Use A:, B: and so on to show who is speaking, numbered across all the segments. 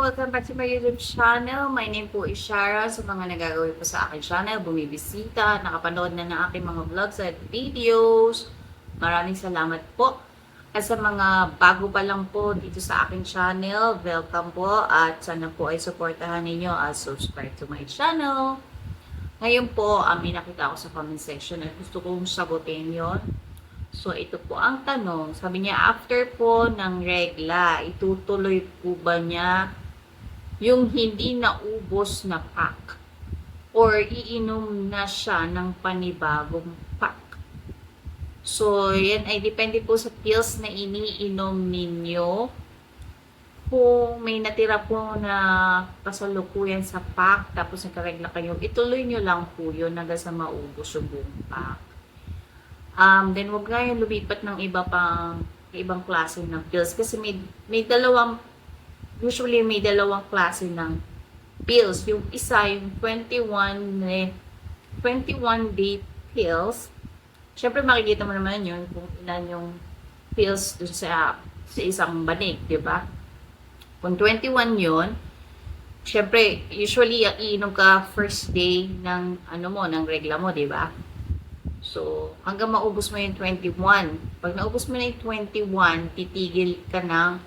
A: Welcome back to my YouTube channel. My name po is Shara. Sa mga nagagawin po sa aking channel, bumibisita, nakapanood na ng aking mga vlogs at videos. Maraming salamat po. At sa mga bago pa lang po dito sa aking channel, welcome po. At sana po ay supportahan ninyo at subscribe to my channel. Ngayon po, may nakita ako sa comment section at gusto kong sagutin yon. So, ito po ang tanong. Sabi niya, after po ng regla, itutuloy po ba niya yung hindi naubos na pack? Or iinom na siya ng panibagong pack? So, yan ay depende po sa pills na iniinom ninyo. Kung may natira po na kasalukuyan sa pack, tapos nagkaregla kayo, ituloy nyo lang po yun hanggang sa maubos yung buong pack. Then wag nga yung lumipat ng ibang klase ng pills kasi may dalawang klase ng pills. Yung isa, yung 21 day pills. Syempre makikita mo naman yun kung ilan yung pills dun sa isang banig, di ba? Kung 21 yun, syempre usually iinom ka first day ng ng regla mo, di ba? So, hanggang maubos mo yung 21. Pag naubos mo na yung 21, titigil ka ng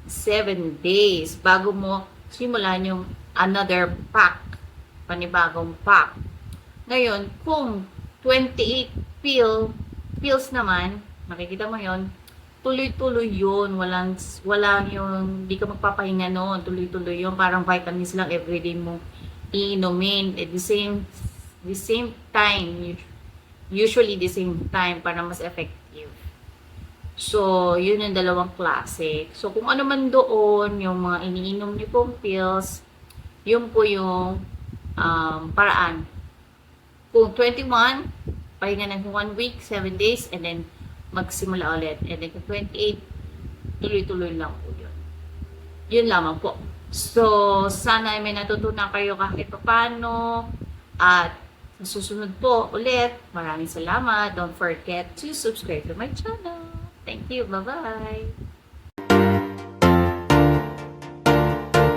A: 7 days bago mo simulan yung another pack, panibagong pack. Ngayon, kung 28 pills naman, makikita mo yon, tuloy-tuloy yun. Walang yung, hindi ka magpapahinga noon, tuloy-tuloy yun. Parang vitamins lang everyday mo iinumin. At the same time, usually the same time para mas effective. So, yun yung dalawang klase. So, kung ano man doon, yung mga iniinom niyo pong pills, yun po yung paraan. Kung 21, pahinga ng 1 week, 7 days, and then magsimula ulit. And then kung 28, tuloy-tuloy lang po yun. Yun lamang po. So, sana may natutunan kayo kahit paano. At sa susunod po ulit, maraming salamat. Don't forget to subscribe to my channel. Thank you. Bye-bye.